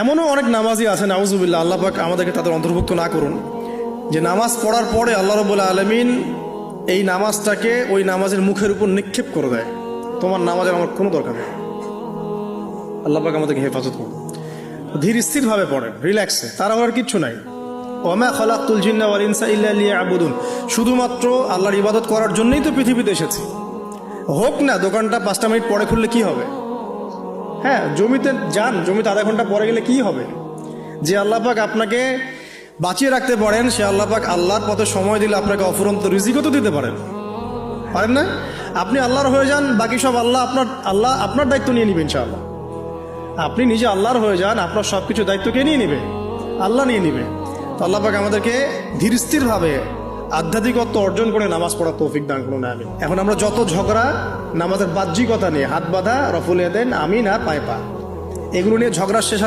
এমনও অনেক নামাজি আছে নাউজুবিল্লাহ, আল্লাহ পাক আমাদেরকে তাদের অন্তর্ভুক্ত না করুন, যে নামাজ পড়ার পরে আল্লাহ রাব্বুল আলামিন এই নামাজটাকে ওই নামাজের মুখের উপর নিক্ষেপ করে দেয়, তোমার নামাজের আমার কোনো দরকার নেই। আল্লাহ পাক আমাদেরকে হেফাজত করুন। ধীর স্থিরভাবে পড়েন, রিল্যাক্সে, তারা আর কিচ্ছু নাই। ওমা খালাকতুল জিন্না ওয়াল ইনসা ইল্লা লিয়াবুদুন, শুধুমাত্র আল্লাহর ইবাদত করার জন্যই তো পৃথিবীতে এসেছি। হোক না দোকানটা 5টা মিনিট পরে খুললে কি হবে? হ্যাঁ, জমিতে যান, জমিতে আধা ঘন্টা পরে গেলে কি হবে? যে আল্লাহ পাক আপনাকে বাঁচিয়ে রাখতে পারেন, সে আল্লাহ পাক আল্লাহর পথে সময় দিলে আপনাকে অফুরন্ত রিজিকও তো দিতে পারেন, পারেন না? আপনি আল্লাহর হয়ে যান, বাকি সব আল্লাহ আপনার দায়িত্ব নিয়ে নেবেন ইনশাআল্লাহ। আপনি নিজে আল্লাহর হয়ে যান, আপনার সব কিছু দায়িত্ব কে নিয়ে নেবে? আল্লাহ নিয়ে নেবে। তো আল্লাহ পাক আমাদেরকে ধীর স্থিরভাবে আধ্যাত্মিকত্ব অর্জন করে নামাজ পড়ার তৌফিক দান করুন, আমিন। এখন আমরা যত ঝগড়া নামাজের বাহ্যিকতা নিয়ে, হাত বাঁধা, রফুল ইয়াদাইন, আমিন আর পায়ে পা, এগুলো নিয়ে ঝগড়া শেষ